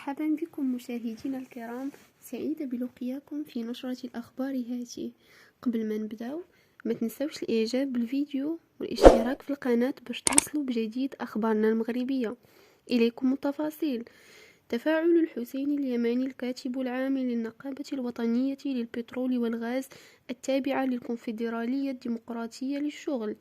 مرحبا بكم مشاهدينا الكرام، سعيدة بلقياكم في نشرة الأخبار هذه. قبل ما نبداو ما تنسوش الإعجاب بالفيديو والاشتراك في القناة باش توصلوا بجديد أخبارنا المغربية. إليكم التفاصيل. تفاعل الحسين اليماني الكاتب العام للنقابة الوطنية للبترول والغاز التابعة للكونفدرالية الديمقراطية للشغل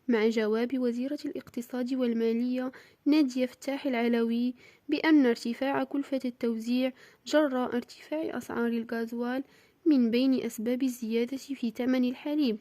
مع جواب وزيرة الاقتصاد والمالية نادية فتاح العلوي بأن ارتفاع كلفة التوزيع جراء ارتفاع أسعار الغازوال من بين أسباب الزيادة في ثمن الحليب.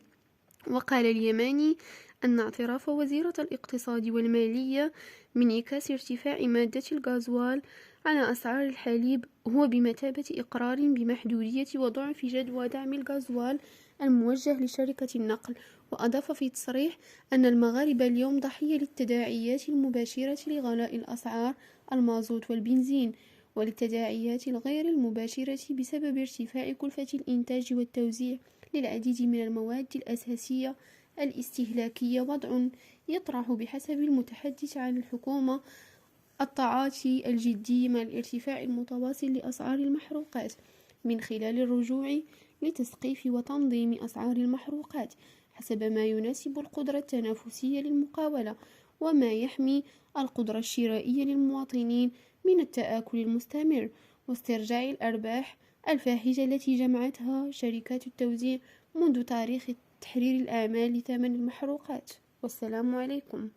وقال اليماني أن اعتراف وزيرة الاقتصاد والمالية من انعكاس ارتفاع مادة الغازوال على أسعار الحليب هو بمثابة إقرار بمحدودية وضعف جدوى دعم الغازوال الموجه لشركة النقل. وأضاف في تصريح أن المغاربة اليوم ضحية للتداعيات المباشرة لغلاء الأسعار المازوت والبنزين، وللتداعيات الغير المباشرة بسبب ارتفاع كلفة الإنتاج والتوزيع للعديد من المواد الأساسية الاستهلاكية. وضع يطرح بحسب المتحدث عن الحكومة التعاطي الجدي مع الارتفاع المتواصل لأسعار المحروقات من خلال الرجوع لتسقيف وتنظيم أسعار المحروقات حسب ما يناسب القدرة التنافسية للمقاولة وما يحمي القدرة الشرائية للمواطنين من التآكل المستمر واسترجاع الأرباح الفاحشة التي جمعتها شركات التوزيع منذ تاريخ تحرير الأعمال لثمن المحروقات. والسلام عليكم.